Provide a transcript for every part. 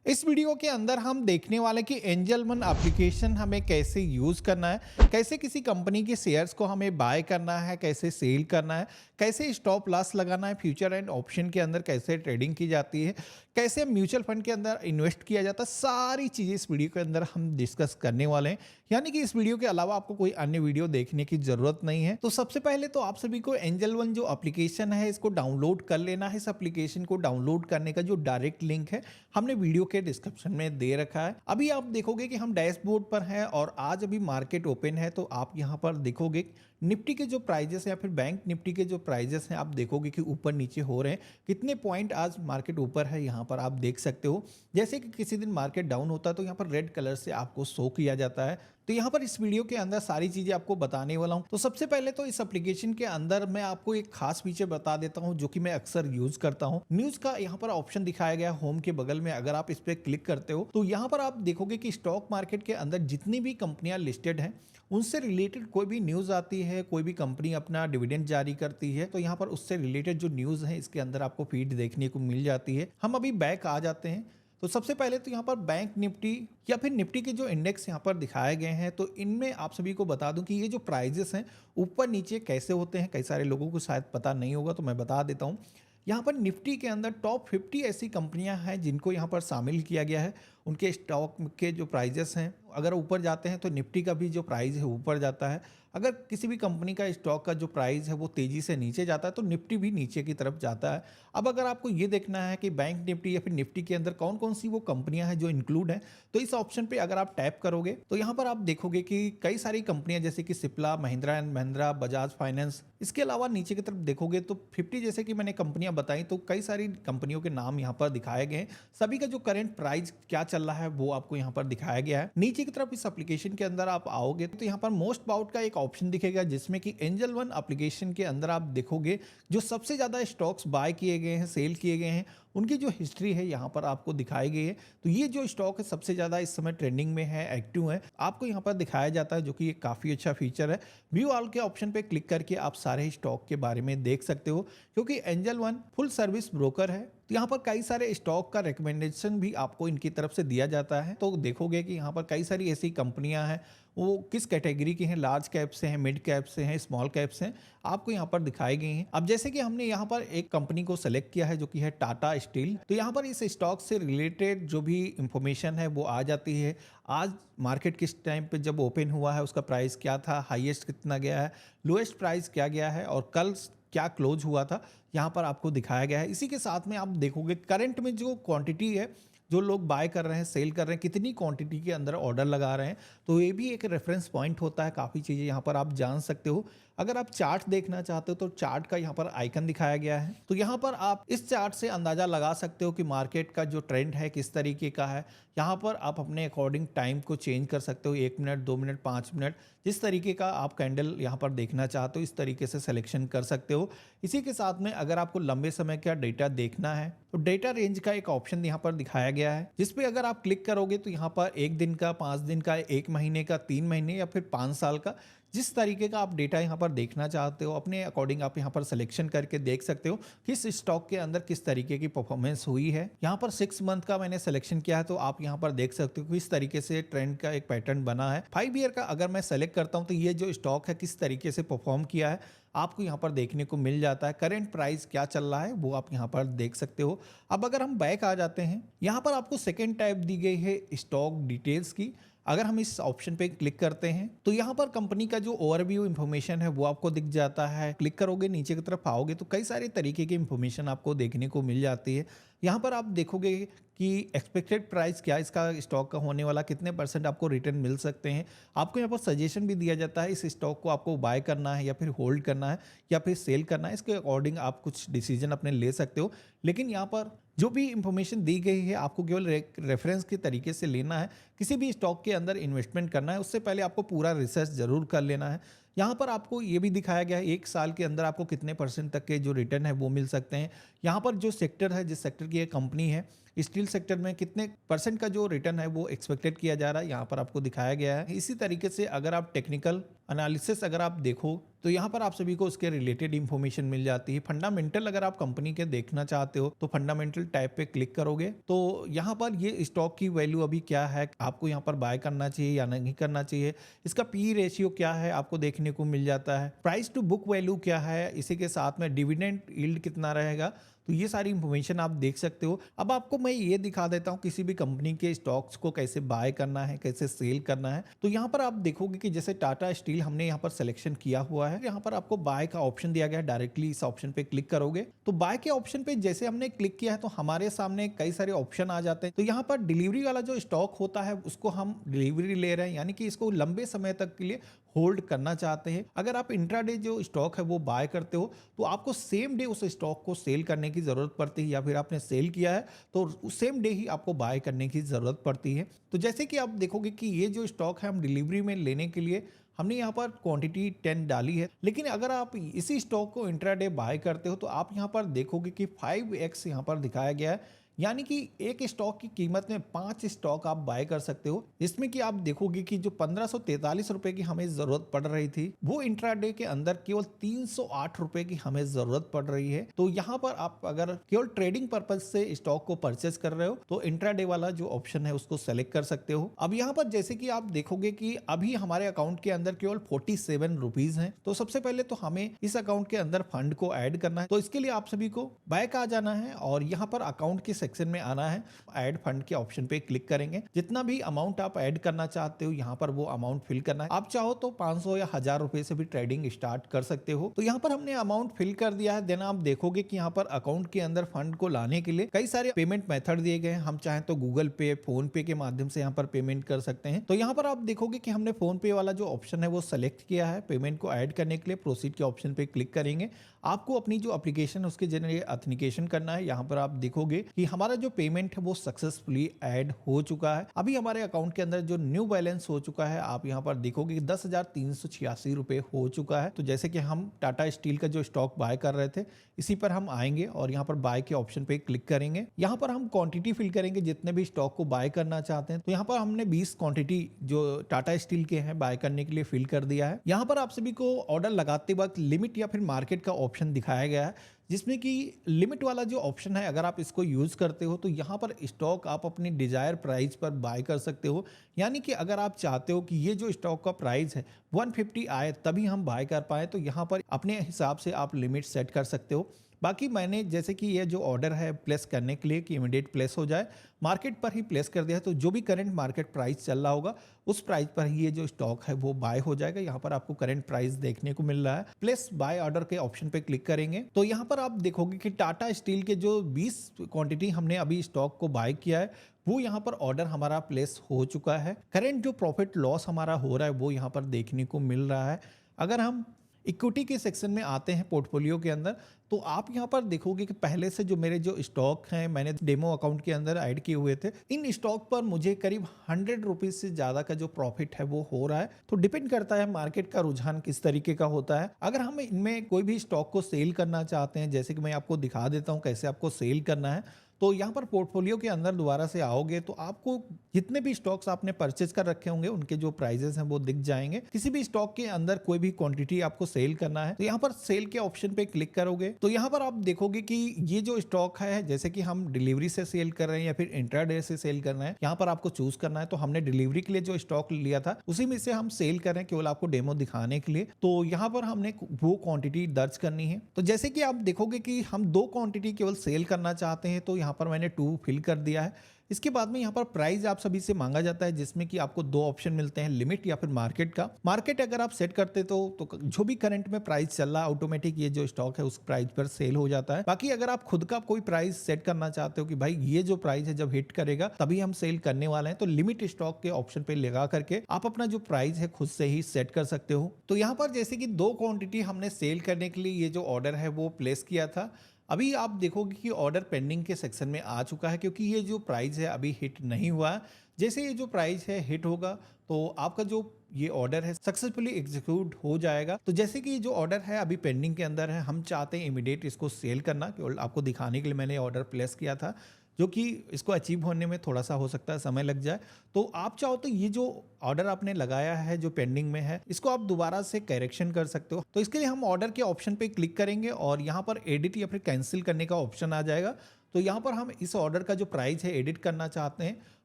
इस वीडियो के अंदर हम देखने वाले कि एंजल वन एप्लीकेशन हमें कैसे यूज़ करना है, कैसे किसी कंपनी के शेयर्स को हमें बाय करना है, कैसे सेल करना है, कैसे स्टॉप लॉस लगाना है, फ्यूचर एंड ऑप्शन के अंदर कैसे ट्रेडिंग की जाती है, कैसे म्यूचुअल फंड के अंदर इन्वेस्ट किया जाता है। सारी चीज़ें इस वीडियो के अंदर हम डिस्कस करने वाले हैं। यानी कि इस वीडियो के अलावा आपको कोई अन्य वीडियो देखने की ज़रूरत नहीं है। तो सबसे पहले तो आप सभी को एंजल वन जो एप्लीकेशन है इसको डाउनलोड कर लेना है। इस एप्लीकेशन को डाउनलोड करने का जो डायरेक्ट लिंक है हमने वीडियो के डिस्क्रिप्शन में दे रखा है। अभी आप देखोगे कि हम डैशबोर्ड पर हैं और आज अभी मार्केट ओपन है, तो आप यहाँ पर देखोगे निफ्टी के जो प्राइजेस हैं या फिर बैंक निफ्टी के जो प्राइजेस हैं, आप देखोगे कि ऊपर नीचे हो रहे हैं। कितने पॉइंट आज मार्केट ऊपर है यहाँ पर आप देख सकते हो। जैसे कि किसी दिन मार्केट डाउन होता है तो यहाँ पर रेड कलर से आपको शो किया जाता है। तो यहाँ पर इस वीडियो के अंदर सारी चीजें आपको बताने वाला हूँ। तो सबसे पहले तो इस एप्लीकेशन के अंदर मैं आपको एक खास फीचर बता देता हूँ जो कि मैं अक्सर यूज करता हूँ। न्यूज का यहाँ पर ऑप्शन दिखाया गया होम के बगल में, अगर आप इस पर क्लिक करते हो तो यहाँ पर आप देखोगे कि स्टॉक मार्केट के अंदर जितनी भी कंपनियां लिस्टेड हैं उनसे रिलेटेड कोई भी न्यूज़ आती है, कोई भी कंपनी अपना डिविडेंड जारी करती है, तो यहाँ पर उससे रिलेटेड जो न्यूज़ है इसके अंदर आपको फीड देखने को मिल जाती है। हम अभी बैक आ जाते हैं। तो सबसे पहले तो यहाँ पर बैंक निफ्टी या फिर निफ्टी के जो इंडेक्स यहाँ पर दिखाए गए हैं, तो इनमें आप सभी को बता दूं कि ये जो प्राइजेस हैं ऊपर नीचे कैसे होते हैं, कई सारे लोगों को शायद पता नहीं होगा, तो मैं बता देता हूँ। यहाँ पर निफ्टी के अंदर टॉप 50 ऐसी कंपनियां हैं जिनको यहाँ पर शामिल किया गया है। उनके स्टॉक के जो प्राइजेस हैं अगर ऊपर जाते हैं तो निफ्टी का भी जो प्राइस है ऊपर जाता है। अगर किसी भी कंपनी का स्टॉक का जो प्राइस है वो तेजी से नीचे जाता है तो निफ्टी भी नीचे की तरफ जाता है। अब अगर आपको ये देखना है कि बैंक निफ्टी या फिर निफ्टी के अंदर कौन कौन सी वो कंपनियां हैं जो इंक्लूड हैं, तो इस ऑप्शन पे अगर आप टैप करोगे तो यहाँ पर आप देखोगे कि कई सारी कंपनियां जैसे कि सिप्ला, महिंद्रा एंड महिंद्रा, बजाज फाइनेंस। इसके अलावा नीचे की तरफ देखोगे तो 50 जैसे कि मैंने कंपनियां बताई, तो कई सारी कंपनियों के नाम यहाँ पर दिखाए गए हैं। सभी का जो करंट प्राइस क्या चल रहा है वो आपको यहाँ पर दिखाया गया है। नीचे की तरफ इस एप्लीकेशन के अंदर आप आओगे तो यहाँ पर मोस्ट बाउट का एक ऑप्शन दिखेगा जिसमें कि एंजल वन एप्लीकेशन के अंदर आप देखोगे जो सबसे ज्यादा स्टॉक्स बाय किए गए हैं, सेल किए गए हैं, उनकी जो हिस्ट्री है यहाँ पर आपको दिखाई गई है। तो ये जो स्टॉक है सबसे ज्यादा इस समय ट्रेंडिंग में है, एक्टिव है, आपको यहाँ पर दिखाया जाता है, जो कि एक काफी अच्छा फीचर है। व्यू ऑल के ऑप्शन पे क्लिक करके आप सारे स्टॉक के बारे में देख सकते हो, क्योंकि angel one full service broker है। तो यहाँ पर कई सारे स्टॉक का रिकमेंडेशन भी आपको इनकी तरफ से दिया जाता है। तो देखोगे कि यहाँ पर कई सारी ऐसी कंपनियां हैं, वो किस कैटेगरी की हैं, लार्ज कैप से हैं, मिड कैप से हैं, स्मॉल कैप से हैं, आपको यहाँ पर दिखाई गई हैं। अब जैसे कि हमने यहाँ पर एक कंपनी को सेलेक्ट किया है जो कि है टाटा स्टील, तो यहाँ पर इस स्टॉक से रिलेटेड जो भी इंफॉर्मेशन है वो आ जाती है। आज मार्केट किस टाइम पे जब ओपन हुआ है उसका प्राइस क्या था, हाईएस्ट कितना गया है, लोएस्ट प्राइस क्या गया है और कल क्या क्लोज हुआ था, यहाँ पर आपको दिखाया गया है। इसी के साथ में आप देखोगे करंट में जो क्वांटिटी है, जो लोग बाय कर रहे हैं, सेल कर रहे हैं, कितनी क्वांटिटी के अंदर ऑर्डर लगा रहे हैं, तो ये भी एक रेफरेंस पॉइंट होता है। काफ़ी चीज़ें यहाँ पर आप जान सकते हो। अगर आप चार्ट देखना चाहते हो तो चार्ट का यहाँ पर आइकन दिखाया गया है, तो यहाँ पर आप इस चार्ट से अंदाजा लगा सकते हो कि मार्केट का जो ट्रेंड है किस तरीके का है। यहाँ पर आप अपने अकॉर्डिंग टाइम को चेंज कर सकते हो, 1 मिनट, 2 मिनट, 5 मिनट, जिस तरीके का आप कैंडल यहाँ पर देखना चाहते हो इस तरीके से सिलेक्शन कर सकते हो। इसी के साथ में अगर आपको लंबे समय का डेटा देखना है तो डेटा रेंज का एक ऑप्शन यहाँ पर दिखाया गया है, जिसपे अगर आप क्लिक करोगे तो यहाँ पर 1 दिन का, 5 दिन का, 1 महीने का, 3 महीने या फिर 5 साल का, जिस तरीके का आप डेटा यहाँ पर देखना चाहते हो अपने अकॉर्डिंग आप यहाँ पर सिलेक्शन करके देख सकते हो किस स्टॉक के अंदर किस तरीके की परफॉर्मेंस हुई है। यहाँ पर 6 मंथ का मैंने सिलेक्शन किया है, तो आप यहाँ पर देख सकते हो किस तरीके से ट्रेंड का एक पैटर्न बना है। 5 ईयर का अगर मैं सेलेक्ट करता हूँ तो ये जो स्टॉक है किस तरीके से परफॉर्म किया है आपको यहाँ पर देखने को मिल जाता है। करंट प्राइस क्या चल रहा है वो आप यहाँ पर देख सकते हो। अब अगर हम बैक आ जाते हैं, यहाँ पर आपको सेकेंड टाइप दी गई है स्टॉक डिटेल्स की। अगर हम इस ऑप्शन पे क्लिक करते हैं तो यहाँ पर कंपनी का जो ओवरव्यू इंफॉर्मेशन है वो आपको दिख जाता है। क्लिक करोगे, नीचे की तरफ आओगे तो कई सारे तरीके की इंफॉर्मेशन आपको देखने को मिल जाती है। यहाँ पर आप देखोगे कि एक्सपेक्टेड प्राइस क्या इसका स्टॉक का होने वाला, कितने % आपको रिटर्न मिल सकते हैं। आपको यहाँ पर सजेशन भी दिया जाता है इस स्टॉक को आपको बाय करना है या फिर होल्ड करना है या फिर सेल करना है। इसके अकॉर्डिंग आप कुछ डिसीजन अपने ले सकते हो, लेकिन यहाँ पर जो भी इंफॉर्मेशन दी गई है आपको केवल रेफरेंस के तरीके से लेना है। किसी भी स्टॉक के अंदर इन्वेस्टमेंट करना है उससे पहले आपको पूरा रिसर्च जरूर कर लेना है। यहाँ पर आपको ये भी दिखाया गया है 1 साल के अंदर आपको कितने % तक के जो रिटर्न है वो मिल सकते हैं। यहाँ पर जो सेक्टर है, जिस सेक्टर की ये कंपनी है, स्टील सेक्टर में कितने परसेंट का जो रिटर्न है वो एक्सपेक्टेड किया जा रहा है, यहाँ पर आपको दिखाया गया है। इसी तरीके से अगर आप टेक्निकल एनालिसिस अगर आप देखो तो यहाँ पर आप सभी को उसके रिलेटेड इंफॉर्मेशन मिल जाती है। फंडामेंटल अगर आप कंपनी के देखना चाहते हो तो फंडामेंटल टैब पे क्लिक करोगे तो यहाँ पर ये स्टॉक की वैल्यू अभी क्या है, आपको यहाँ पर बाय करना चाहिए या नहीं करना चाहिए, इसका पी रेशियो क्या है आपको देखने को मिल जाता है, प्राइस टू बुक वैल्यू क्या है, इसी के साथ में डिविडेंड यील्ड कितना रहेगा। तो ये सारी इंफॉर्मेशन आप देख सकते हो। अब आपको मैं ये दिखा देता हूँ किसी भी कंपनी के स्टॉक्स को कैसे बाय करना है, कैसे सेल करना है। तो यहाँ पर आप देखोगे कि जैसे टाटा स्टील हमने यहाँ पर सिलेक्शन किया हुआ है, यहाँ पर आपको बाय का ऑप्शन दिया गया है। डायरेक्टली इस ऑप्शन पे क्लिक करोगे तो बाय के ऑप्शन पे जैसे हमने क्लिक किया है तो हमारे सामने कई सारे ऑप्शन आ जाते हैं। तो यहाँ पर डिलीवरी वाला जो स्टॉक होता है उसको हम डिलीवरी ले रहे हैं, यानी कि इसको लंबे समय तक के लिए होल्ड करना चाहते हैं। अगर आप इंट्राडे जो स्टॉक है वो बाय करते हो तो आपको सेम डे उस स्टॉक को सेल करने की जरूरत पड़ती है, या फिर आपने सेल किया है तो उस सेम डे ही आपको बाय करने की जरूरत पड़ती है। तो जैसे कि आप देखोगे कि ये जो स्टॉक है हम डिलीवरी में लेने के लिए हमने यहाँ पर क्वांटिटी 10 डाली है, लेकिन अगर आप इसी स्टॉक को इंट्राडे बाय करते हो तो आप यहाँ पर देखोगे कि 5x यहाँ पर दिखाया गया है, यानी कि एक स्टॉक की कीमत में 5 स्टॉक आप बाय कर सकते हो। इसमें कि आप देखोगे कि जो 1543 रुपए की हमें जरूरत पड़ रही थी वो इंट्राडे के अंदर केवल 308 रुपए की हमें जरूरत पड़ रही है। तो यहाँ पर आप अगर केवल ट्रेडिंग पर्पज से स्टॉक को परचेस कर रहे हो तो इंट्राडे वाला जो ऑप्शन है उसको सेलेक्ट कर सकते हो। अब यहाँ पर जैसे कि आप देखोगे कि अभी हमारे अकाउंट के अंदर केवल 47 रुपीज है। तो सबसे पहले तो हमें इस अकाउंट के अंदर फंड को ऐड करना है। तो इसके लिए आप सभी को बैक आ जाना है और यहाँ पर अकाउंट के सेक्शन में आना है। ऐड फंड के ऑप्शन पे क्लिक करेंगे। जितना भी अमाउंट आप ऐड करना चाहते हो यहाँ पर वो अमाउंट फिल करना है। आप चाहो तो 500 या 1000 रुपए से भी ट्रेडिंग स्टार्ट कर सकते हो। तो यहाँ पर हमने अमाउंट फिल कर दिया है। देन आप देखोगे कि यहाँ पर अकाउंट के अंदर फंड को लाने के लिए कई सारे पेमेंट मेथड दिए गए हैं। हम चाहें तो गूगल पे, फोन पे के माध्यम से यहाँ पर पेमेंट कर सकते हैं। तो यहाँ पर आप देखोगे कि हमने फोन पे वाला जो ऑप्शन है वो सेलेक्ट किया है। पेमेंट को ऐड करने के लिए प्रोसीड के ऑप्शन पे क्लिक करेंगे। आपको अपनी जो एप्लीकेशन उसके जरिए ऑथेंटिकेशन करना है। यहाँ पर आप देखोगे कि हमारा जो पेमेंट है वो सक्सेसफुली ऐड हो चुका है। अभी हमारे अकाउंट के अंदर जो न्यू बैलेंस हो चुका है आप यहाँ पर देखोगे कि 10,386 रुपए हो चुका है। तो जैसे कि हम टाटा स्टील का जो स्टॉक बाय कर रहे थे इसी पर हम आएंगे और यहाँ पर बाय के ऑप्शन पे क्लिक करेंगे। यहाँ पर हम क्वांटिटी फिल करेंगे जितने भी स्टॉक को बाय करना चाहते हैं। तो यहाँ पर हमने 20 क्वांटिटी जो टाटा स्टील के हैं बाय करने के लिए फिल कर दिया है। यहाँ पर आप सभी को ऑर्डर लगाते वक्त लिमिट या फिर मार्केट का ऑप्शन दिखाया गया है, जिसमें कि लिमिट वाला जो ऑप्शन है अगर आप इसको यूज करते हो तो यहाँ पर स्टॉक आप अपनी डिजायर प्राइस पर बाय कर सकते हो। यानी कि अगर आप चाहते हो कि ये जो स्टॉक का प्राइस है 150 आए तभी हम बाय कर पाए तो यहाँ पर अपने हिसाब से आप लिमिट सेट कर सकते हो। बाकी मैंने जैसे कि ये जो ऑर्डर है प्लेस करने के लिए कि इमीडिएट प्लेस हो जाए मार्केट पर ही प्लेस कर दिया है। तो जो भी करंट मार्केट प्राइस चल रहा होगा उस प्राइस पर ही ये जो स्टॉक है वो बाय हो जाएगा। यहाँ पर आपको करंट प्राइस देखने को मिल रहा है। प्लेस बाय ऑर्डर के ऑप्शन पे क्लिक करेंगे तो यहाँ पर आप देखोगे कि टाटा स्टील के जो 20 क्वांटिटी हमने अभी स्टॉक को बाय किया है वो यहाँ पर ऑर्डर हमारा प्लेस हो चुका है। करंट जो प्रॉफिट लॉस हमारा हो रहा है वो यहाँ पर देखने को मिल रहा है। अगर हम इक्विटी के सेक्शन में आते हैं पोर्टफोलियो के अंदर तो आप यहाँ पर देखोगे कि पहले से जो मेरे जो स्टॉक हैं मैंने डेमो अकाउंट के अंदर ऐड किए हुए थे, इन स्टॉक पर मुझे करीब 100 रुपीज से ज्यादा का जो प्रॉफिट है वो हो रहा है। तो डिपेंड करता है मार्केट का रुझान किस तरीके का होता है। अगर हम इनमें कोई भी स्टॉक को सेल करना चाहते हैं, जैसे कि मैं आपको दिखा देता हूँ कैसे आपको सेल करना है। तो यहाँ पर पोर्टफोलियो के अंदर दोबारा से आओगे तो आपको जितने भी स्टॉक्स आपने परचेज कर रखे होंगे उनके जो प्राइजेस हैं वो दिख जाएंगे। किसी भी स्टॉक के अंदर कोई भी क्वांटिटी आपको सेल करना है तो यहाँ पर सेल के ऑप्शन पे क्लिक करोगे तो यहाँ पर आप देखोगे कि ये जो स्टॉक है जैसे कि हम डिलीवरी से सेल कर रहे हैं या फिर इंट्राडे से सेल कर रहे हैं, यहाँ पर आपको चूज करना है। तो हमने डिलीवरी के लिए जो स्टॉक लिया था उसी में से हम सेल कर रहे हैं केवल आपको डेमो दिखाने के लिए। तो यहाँ पर हमने वो क्वांटिटी दर्ज करनी है। तो जैसे कि आप देखोगे कि हम 2 क्वांटिटी केवल सेल करना चाहते हैं तो यहाँ पर मैंने 2 फिल कर दिया है। इसके बाद में यहाँ पर प्राइस आप सभी से मांगा जाता है जिसमें कि आपको 2 ऑप्शन मिलते हैं, लिमिट या फिर मार्केट का। मार्केट अगर आप सेट करते तो जो भी करंट में प्राइस चल रहा है ऑटोमेटिक ये जो स्टॉक है उस प्राइस पर सेल हो जाता है। बाकी अगर आप खुद का कोई प्राइस सेट करना चाहते हो कि भाई ये जो प्राइस है जब हिट करेगा तभी हम सेल करने वाले हैं तो लिमिट स्टॉक के ऑप्शन पे लगा करके आप अपना जो प्राइस है खुद से ही सेट कर सकते हो। तो यहाँ पर जैसे कि 2 क्वांटिटी हमने सेल करने के लिए ये जो ऑर्डर है वो प्लेस किया था। अभी आप देखोगे कि ऑर्डर पेंडिंग के सेक्शन में आ चुका है क्योंकि ये जो प्राइस है अभी हिट नहीं हुआ है। जैसे ये जो प्राइस है हिट होगा तो आपका जो ये ऑर्डर है सक्सेसफुली एग्जीक्यूट हो जाएगा। तो जैसे कि जो ऑर्डर है अभी पेंडिंग के अंदर है, हम चाहते हैं इमीडिएट इसको सेल करना, केवल आपको दिखाने के लिए मैंने ऑर्डर प्लेस किया था। जो कि इसको अचीव होने में थोड़ा सा हो सकता है समय लग जाए। तो आप चाहो तो ये जो ऑर्डर आपने लगाया है जो पेंडिंग में है, इसको आप दोबारा से करेक्शन कर सकते हो। तो इसके लिए हम ऑर्डर के ऑप्शन पे क्लिक करेंगे और यहाँ पर एडिट या फिर कैंसिल करने का ऑप्शन आ जाएगा। तो यहाँ पर हम इस ऑर्डर का जो प्राइस है एडिट करना चाहते हैं,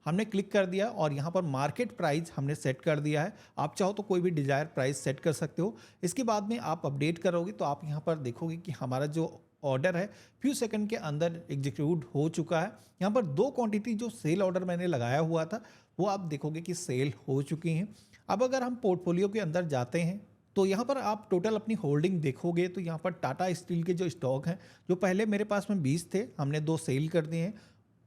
हमने क्लिक कर दिया और यहाँ पर मार्केट प्राइस हमने सेट कर दिया है। आप चाहो तो कोई भी डिजायर प्राइस सेट कर सकते हो। इसके बाद में आप अपडेट करोगे तो आप यहाँ पर देखोगे कि हमारा जो ऑर्डर है फ्यू सेकंड के अंदर एग्जीक्यूट हो चुका है। यहाँ पर 2 क्वांटिटी जो सेल ऑर्डर मैंने लगाया हुआ था वो आप देखोगे कि सेल हो चुकी हैं। अब अगर हम पोर्टफोलियो के अंदर जाते हैं तो यहाँ पर आप टोटल अपनी होल्डिंग देखोगे तो यहाँ पर टाटा स्टील के जो स्टॉक हैं, जो पहले मेरे पास में 20 थे, हमने 2 सेल कर दिए हैं।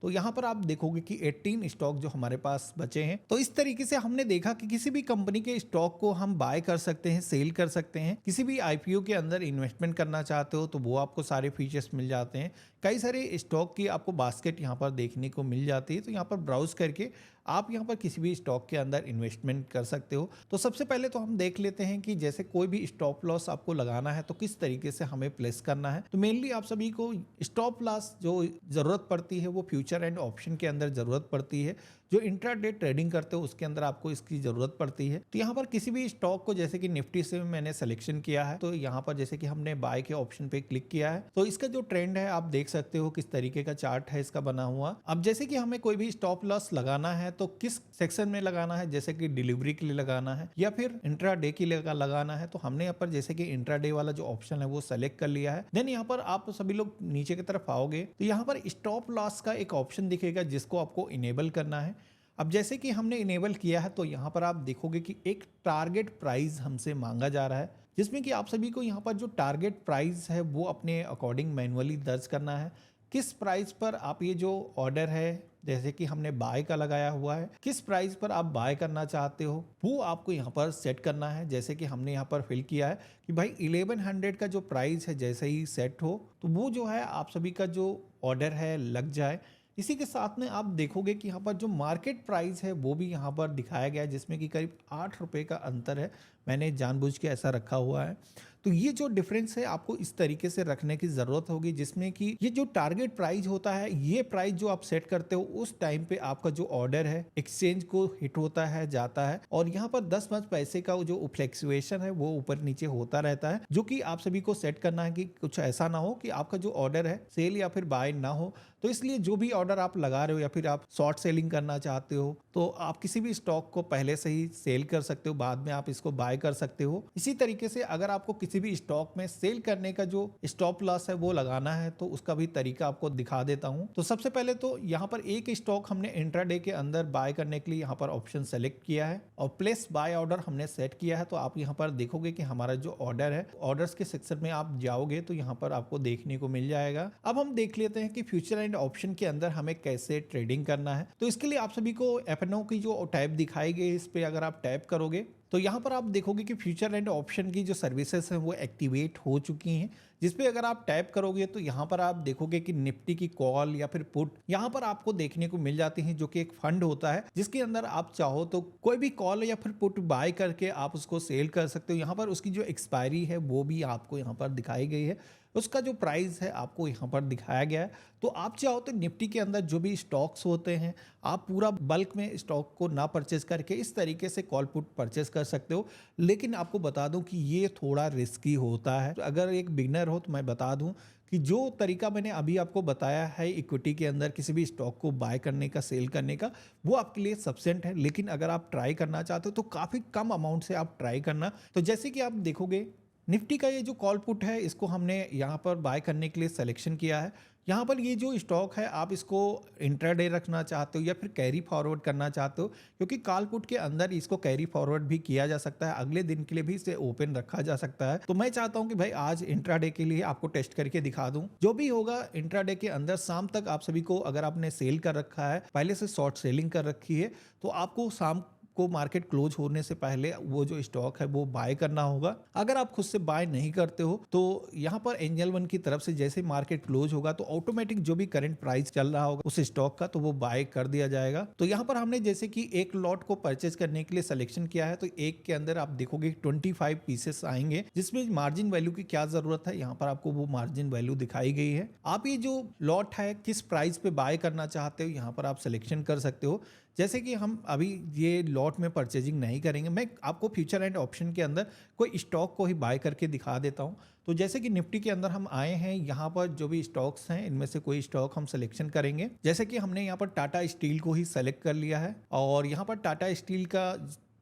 तो यहाँ पर आप देखोगे कि 18 स्टॉक जो हमारे पास बचे हैं। तो इस तरीके से हमने देखा कि किसी भी कंपनी के स्टॉक को हम बाय कर सकते हैं, सेल कर सकते हैं। किसी भी आईपीओ के अंदर इन्वेस्टमेंट करना चाहते हो तो वो आपको सारे फीचर्स मिल जाते हैं। कई सारे स्टॉक की आपको बास्केट यहाँ पर देखने को मिल जाती है। तो यहाँ पर ब्राउज करके आप यहाँ पर किसी भी स्टॉक के अंदर इन्वेस्टमेंट कर सकते हो। तो सबसे पहले तो हम देख लेते हैं कि जैसे कोई भी स्टॉप लॉस आपको लगाना है तो किस तरीके से हमें प्लेस करना है। तो मेनली आप सभी को स्टॉप लॉस जो जरूरत पड़ती है वो फ्यूचर एंड ऑप्शन के अंदर जरूरत पड़ती है। जो इंट्राडे ट्रेडिंग करते हो उसके अंदर आपको इसकी जरूरत पड़ती है। तो यहाँ पर किसी भी स्टॉक को, जैसे कि निफ्टी से मैंने सिलेक्शन किया है, तो यहाँ पर जैसे कि हमने बाय के ऑप्शन पे क्लिक किया है तो इसका जो ट्रेंड है आप देख सकते हो किस तरीके का चार्ट है इसका बना हुआ। अब जैसे कि हमें कोई भी स्टॉप लॉस लगाना है तो किस सेक्शन में लगाना है, जैसे कि डिलीवरी के लिए लगाना है या फिर इंट्राडे के लिए लगाना है। तो हमने यहाँ पर जैसे कि इंट्राडे वाला जो ऑप्शन है वो सेलेक्ट कर लिया है। देन यहाँ पर आप सभी लोग नीचे की तरफ आओगे तो यहाँ पर स्टॉप लॉस का एक ऑप्शन दिखेगा जिसको आपको इनेबल करना है। अब जैसे कि हमने इनेबल किया है तो यहाँ पर आप देखोगे कि एक टारगेट प्राइस हमसे मांगा जा रहा है, जिसमें कि आप सभी को यहाँ पर जो टारगेट प्राइस है वो अपने अकॉर्डिंग मैनुअली दर्ज करना है। किस प्राइस पर आप ये जो ऑर्डर है, जैसे कि हमने बाय का लगाया हुआ है, किस प्राइस पर आप बाय करना चाहते हो वो आपको यहाँ पर सेट करना है। जैसे कि हमने यहाँ पर फिल किया है कि भाई 1100 का जो प्राइस है जैसे ही सेट हो तो वो जो है आप सभी का जो ऑर्डर है लग जाए। इसी के साथ में आप देखोगे कि यहाँ पर जो मार्केट प्राइस है वो भी यहाँ पर दिखाया गया है, जिसमें कि करीब 8 रुपये का अंतर है। मैंने जानबूझ के ऐसा रखा हुआ है। तो ये जो डिफरेंस है आपको इस तरीके से रखने की ज़रूरत होगी, जिसमें कि ये जो टारगेट प्राइस होता है, ये प्राइस जो आप सेट करते हो उस टाइम पे आपका जो ऑर्डर है एक्सचेंज को हिट होता है, जाता है, और यहाँ पर 10-5 पैसे का जो फ्लक्चुएशन है वो ऊपर नीचे होता रहता है, जो कि आप सभी को सेट करना है कि कुछ ऐसा ना हो कि आपका जो ऑर्डर है सेल या फिर बाय ना हो। तो इसलिए जो भी ऑर्डर आप लगा रहे हो या फिर आप शॉर्ट सेलिंग करना चाहते हो तो आप किसी भी स्टॉक को पहले से ही सेल कर सकते हो, बाद में आप इसको बाय कर सकते हो। इसी तरीके से अगर आपको किसी भी स्टॉक में सेल करने का जो स्टॉप लॉस है वो लगाना है तो उसका भी तरीका आपको दिखा देता हूं। तो सबसे पहले तो यहाँ पर एक स्टॉक हमने इंट्राडे के अंदर बाय करने के लिए यहाँ पर ऑप्शन सेलेक्ट किया है और प्लेस बाय ऑर्डर हमने सेट किया है। तो आप यहाँ पर देखोगे कि हमारा जो ऑर्डर है, ऑर्डर्स के सेक्शन में आप जाओगे तो यहाँ पर आपको देखने को मिल जाएगा। अब हम देख लेते हैं कि फ्यूचर एंड ऑप्शन के अंदर हमें कैसे ट्रेडिंग करना है। तो इसके लिए आप सभी को एफएनओ की जो टैब दिखाई गई, इस पे अगर आप टैप करोगे तो यहाँ पर आप देखोगे कि फ्यूचर एंड ऑप्शन की जो सर्विसेज हैं वो एक्टिवेट हो चुकी हैं। जिस पे अगर आप टैप करोगे तो यहाँ पर आप देखोगे कि निफ्टी की कॉल या फिर पुट यहाँ पर आपको देखने को मिल जाती हैं, जो कि एक फंड होता है जिसके अंदर आप चाहो तो कोई भी कॉल या फिर पुट बाय करके आप उसको सेल कर सकते हो। यहाँ पर उसकी जो एक्सपायरी है वो भी आपको यहाँ पर दिखाई गई है, उसका जो प्राइस है आपको यहाँ पर दिखाया गया है। तो आप चाहो तो निफ्टी के अंदर जो भी स्टॉक्स होते हैं आप पूरा बल्क में स्टॉक को ना परचेज करके इस तरीके से कॉल पुट परचेज कर सकते हो। लेकिन आपको बता दूं कि ये थोड़ा रिस्की होता है। तो अगर एक बिगनर हो तो मैं बता दूं कि जो तरीका मैंने अभी आपको बताया है इक्विटी के अंदर किसी भी स्टॉक को बाय करने का, सेल करने का, वो आपके लिए सफिशिएंट है। लेकिन अगर आप ट्राई करना चाहते हो तो काफ़ी कम अमाउंट से आप ट्राई करना। तो जैसे कि आप देखोगे निफ्टी का ये जो कॉल पुट है इसको हमने यहाँ पर बाय करने के लिए सिलेक्शन किया है। यहाँ पर ये जो स्टॉक है आप इसको इंट्राडे रखना चाहते हो या फिर कैरी फॉरवर्ड करना चाहते हो, क्योंकि कॉल पुट के अंदर इसको कैरी फॉरवर्ड भी किया जा सकता है, अगले दिन के लिए भी इसे ओपन रखा जा सकता है। तो मैं चाहता हूँ कि भाई आज इंट्राडे के लिए आपको टेस्ट करके दिखा दूँ। जो भी होगा इंट्राडे के अंदर शाम तक आप सभी को, अगर आपने सेल कर रखा है, पहले से शॉर्ट सेलिंग कर रखी है, तो आपको शाम आपको मार्केट क्लोज होने से पहले वो जो स्टॉक है वो बाय करना होगा। अगर आप खुद से बाय नहीं करते हो तो यहाँ पर एंजल वन की तरफ से जैसे मार्केट क्लोज होगा तो ऑटोमेटिक जो भी करंट प्राइस चल रहा होगा उस स्टॉक का तो वो बाय कर दिया जाएगा। तो यहाँ पर हमने जैसे कि एक लॉट को परचेज करने के लिए सिलेक्शन किया है, तो एक के अंदर आप देखोगे 25 पीसेस आएंगे, जिसमें मार्जिन वैल्यू की क्या जरूरत है यहाँ पर आपको वो मार्जिन वैल्यू दिखाई गई है। आप ये जो लॉट है किस प्राइस पे बाय करना चाहते हो यहाँ पर आप सिलेक्शन कर सकते हो। जैसे कि हम अभी ये लॉट में परचेजिंग नहीं करेंगे, मैं आपको फ्यूचर एंड ऑप्शन के अंदर कोई स्टॉक को ही बाय करके दिखा देता हूँ। तो जैसे कि निफ्टी के अंदर हम आए हैं, यहाँ पर जो भी स्टॉक्स हैं इनमें से कोई स्टॉक हम सिलेक्शन करेंगे। जैसे कि हमने यहाँ पर टाटा स्टील को ही सेलेक्ट कर लिया है और यहाँ पर टाटा स्टील का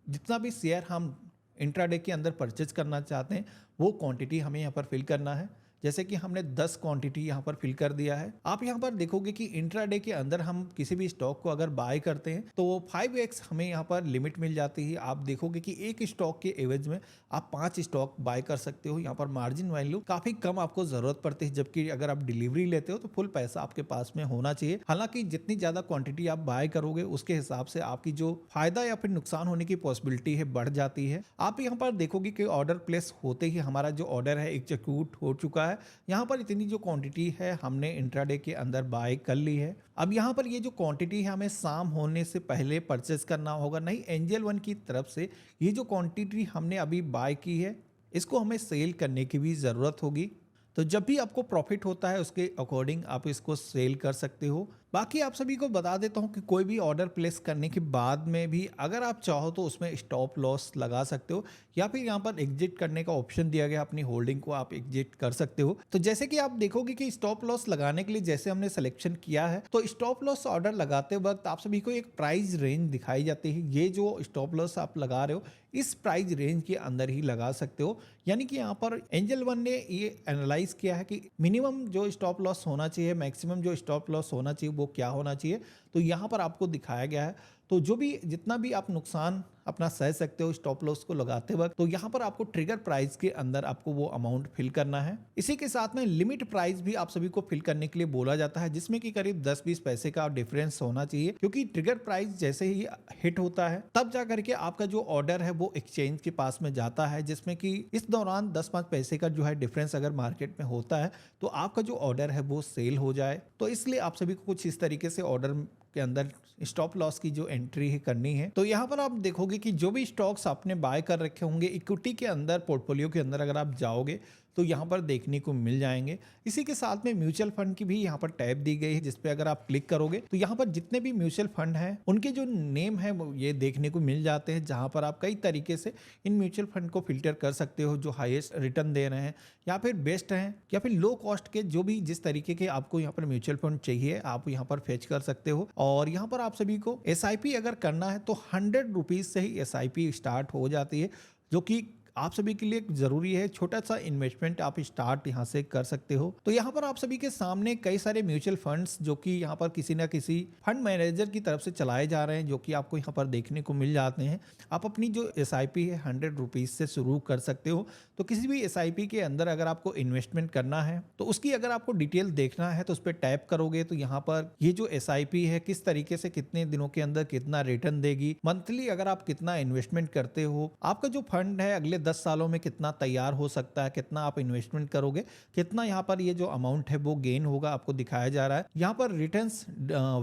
जितना भी शेयर हम इंट्राडे के अंदर परचेज करना चाहते हैं वो क्वांटिटी हमें यहाँ पर फिल करना है। जैसे कि हमने 10 क्वांटिटी यहाँ पर फिल कर दिया है। आप यहाँ पर देखोगे कि इंट्राडे के अंदर हम किसी भी स्टॉक को अगर बाय करते हैं तो 5x हमें यहाँ पर लिमिट मिल जाती है। आप देखोगे कि एक स्टॉक के एवज में आप 5 स्टॉक बाय कर सकते हो। यहाँ पर मार्जिन वैल्यू काफी कम आपको जरूरत पड़ती है, जबकि अगर आप डिलीवरी लेते हो तो फुल पैसा आपके पास में होना चाहिए। हालांकि जितनी ज्यादा क्वांटिटी आप बाय करोगे उसके हिसाब से आपकी जो फायदा या फिर नुकसान होने की पॉसिबिलिटी है बढ़ जाती है। आप यहाँ पर देखोगे कि ऑर्डर प्लेस होते ही हमारा जो ऑर्डर है एग्जीक्यूट हो चुका है। यहाँ पर इतनी जो क्वांटिटी है हमने इंट्राडे के अंदर बाय कर ली है। अब यहाँ पर ये जो क्वांटिटी है हमें शाम होने से पहले परचेस करना होगा, नहीं एंजल वन की तरफ से ये जो क्वांटिटी हमने अभी बाय की है इसको हमें सेल करने की भी ज़रूरत होगी। तो जब भी आपको प्रॉफिट होता है उसके अकॉर्डिंग आप इसको सेल कर सकते हो। बाकी आप सभी को बता देता हूं कि कोई भी ऑर्डर प्लेस करने के बाद में भी अगर आप चाहो तो उसमें स्टॉप लॉस लगा सकते हो या फिर यहाँ पर एग्जिट करने का ऑप्शन दिया गया, अपनी होल्डिंग को आप एग्जिट कर सकते हो। तो जैसे कि आप देखोगे कि स्टॉप लॉस लगाने के लिए जैसे हमने सिलेक्शन किया है तो स्टॉप लॉस ऑर्डर लगाते वक्त आप सभी को एक प्राइस रेंज दिखाई जाती है। ये जो स्टॉप लॉस आप लगा रहे हो इस प्राइस रेंज के अंदर ही लगा सकते हो। यानी कि यहाँ पर एंजल वन ने ये एनालाइज किया है कि मिनिमम जो स्टॉप लॉस होना चाहिए, मैक्सिमम जो स्टॉप लॉस होना चाहिए वो क्या होना चाहिए, तो यहाँ पर आपको दिखाया गया है। तो जो भी जितना भी आप नुकसान अपना सह सकते हो स्टॉप लॉस को लगाते वक्त, तो यहाँ पर आपको ट्रिगर प्राइस के अंदर आपको वो अमाउंट फिल करना है। इसी के साथ में लिमिट प्राइस भी आप सभी को फिल करने के लिए बोला जाता है, जिसमें कि करीब 10-20 पैसे का डिफरेंस होना चाहिए, क्योंकि ट्रिगर प्राइस जैसे ही हिट होता है तब जा करके आपका जो ऑर्डर है वो एक्सचेंज के पास में जाता है, जिसमें कि इस दौरान 10-5 पैसे का जो है डिफरेंस अगर मार्केट में होता है तो आपका जो ऑर्डर है वो सेल हो जाए। तो इसलिए आप सभी को कुछ इस तरीके से ऑर्डर के अंदर स्टॉप लॉस की जो एंट्री है करनी है। तो यहाँ पर आप देखोगे कि जो भी स्टॉक्स आपने बाय कर रखे होंगे इक्विटी के अंदर, पोर्टफोलियो के अंदर अगर आप जाओगे तो यहाँ पर देखने को मिल जाएंगे। इसी के साथ में म्यूचुअल फंड की भी यहाँ पर टैब दी गई है, जिसपे अगर आप क्लिक करोगे तो यहाँ पर जितने भी म्यूचुअल फंड हैं उनके जो नेम है वो ये देखने को मिल जाते हैं, जहाँ पर आप कई तरीके से इन म्यूचुअल फंड को फिल्टर कर सकते हो, जो हाईएस्ट रिटर्न दे रहे हैं या फिर बेस्ट हैं या फिर लो कॉस्ट के, जो भी जिस तरीके के आपको यहाँ पर म्यूचुअल फंड चाहिए आप यहाँ पर फेच कर सकते हो। और यहाँ पर आप सभी को SIP अगर करना है तो 100 रुपीज से ही SIP स्टार्ट हो जाती है, जो कि आप सभी के लिए जरूरी है। छोटा सा इन्वेस्टमेंट आप स्टार्ट यहाँ से कर सकते हो। तो यहाँ पर आप सभी के सामने कई सारे म्यूचुअल फंड्स जो कि यहाँ पर किसी ना किसी फंड मैनेजर की तरफ से चलाए जा रहे हैं, जो कि आपको यहाँ पर देखने को मिल जाते हैं। आप अपनी जो SIP है 100 रुपीज से शुरू कर सकते हो। तो किसी भी SIP के अंदर अगर आपको इन्वेस्टमेंट करना है तो उसकी अगर आपको डिटेल देखना है तो उस पर टैप करोगे तो यहाँ पर ये जो SIP है किस तरीके से कितने दिनों के अंदर कितना रिटर्न देगी, मंथली अगर आप कितना इन्वेस्टमेंट करते हो, आपका जो फंड है अगले 10 सालों में कितना तैयार हो सकता है, कितना आप इन्वेस्टमेंट करोगे, कितना यहाँ पर ये जो अमाउंट है वो गेन होगा आपको दिखाया जा रहा है। यहाँ पर रिटर्न्स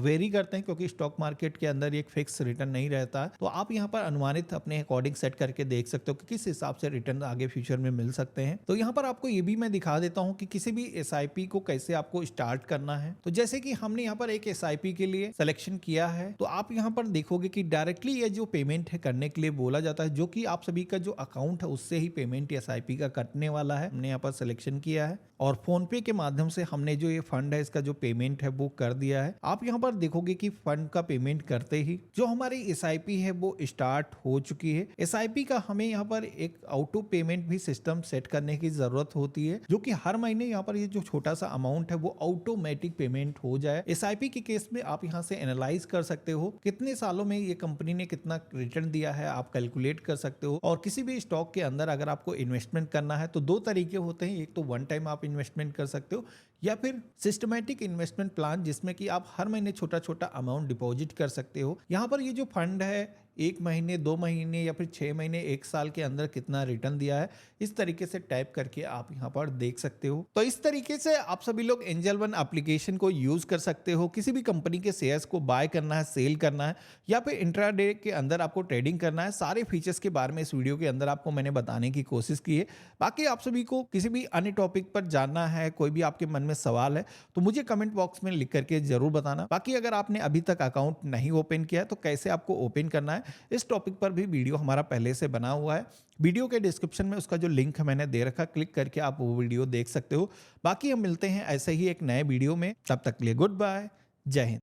वेरी करते हैं क्योंकि स्टॉक मार्केट के अंदर एक फिक्स रिटर्न नहीं रहता है। तो आप यहाँ पर अनुमानित अपने अकॉर्डिंग सेट करके देख सकते हो कि किस हिसाब से रिटर्न आगे फ्यूचर में मिल सकते हैं। तो यहाँ पर आपको ये भी मैं दिखा देता हूँ कि किसी भी SIP को कैसे आपको स्टार्ट करना है। तो जैसे कि हमने यहाँ पर एक SIP के लिए सिलेक्शन किया है, तो आप यहाँ पर देखोगे कि डायरेक्टली ये जो पेमेंट है करने के लिए बोला जाता है, जो कि आप सभी का जो अकाउंट है उससे ही पेमेंट SIP का कटने वाला है। हमने यहाँ पर सिलेक्शन किया है और फोन पे के माध्यम से हमने जो ये फंड है इसका जो पेमेंट है वो कर दिया है। आप यहाँ पर देखोगे कि फंड का पेमेंट करते ही जो हमारी SIP है वो स्टार्ट हो चुकी है। SIP का हमें यहाँ पर एक ऑटो पेमेंट भी सिस्टम सेट करने की जरूरत होती है, जो कि हर महीने यहाँ पर ये जो छोटा सा अमाउंट है वो ऑटोमेटिक पेमेंट हो जाए। SIP के केस में आप यहाँ से एनालाइज कर सकते हो कितने सालों में ये कंपनी ने कितना रिटर्न दिया है, आप कैलकुलेट कर सकते हो। और किसी भी स्टॉक के अंदर अगर आपको इन्वेस्टमेंट करना है तो 2 तरीके होते हैं, एक तो वन टाइम आप इन्वेस्टमेंट कर सकते हो या फिर सिस्टमैटिक इन्वेस्टमेंट प्लान, जिसमें कि आप हर महीने छोटा छोटा अमाउंट डिपॉजिट कर सकते हो। यहाँ पर ये जो फंड है 1 महीने, 2 महीने या फिर 6 महीने, 1 साल के अंदर कितना रिटर्न दिया है, इस तरीके से टाइप करके आप यहाँ पर देख सकते हो। तो इस तरीके से आप सभी लोग एंजल वन एप्लीकेशन को यूज कर सकते हो। किसी भी कंपनी के शेयर्स को बाय करना है, सेल करना है या फिर इंट्राडे के अंदर आपको ट्रेडिंग करना है, सारे फीचर्स के बारे में इस वीडियो के अंदर आपको मैंने बताने की कोशिश की है। बाकी आप सभी को किसी भी अन्य टॉपिक पर जानना है, कोई भी आपके मन में सवाल है, तो मुझे कमेंट बॉक्स में लिख करके जरूर बताना। बाकी अगर आपने अभी तक अकाउंट नहीं ओपन किया है तो कैसे आपको ओपन करना है, इस टॉपिक पर भी वीडियो हमारा पहले से बना हुआ है। वीडियो के डिस्क्रिप्शन में उसका जो लिंक है मैंने दे रखा, क्लिक करके आप वो वीडियो देख सकते हो। बाकी हम मिलते हैं ऐसे ही एक नए वीडियो में, तब तक के लिए गुड बाय, जय हिंद।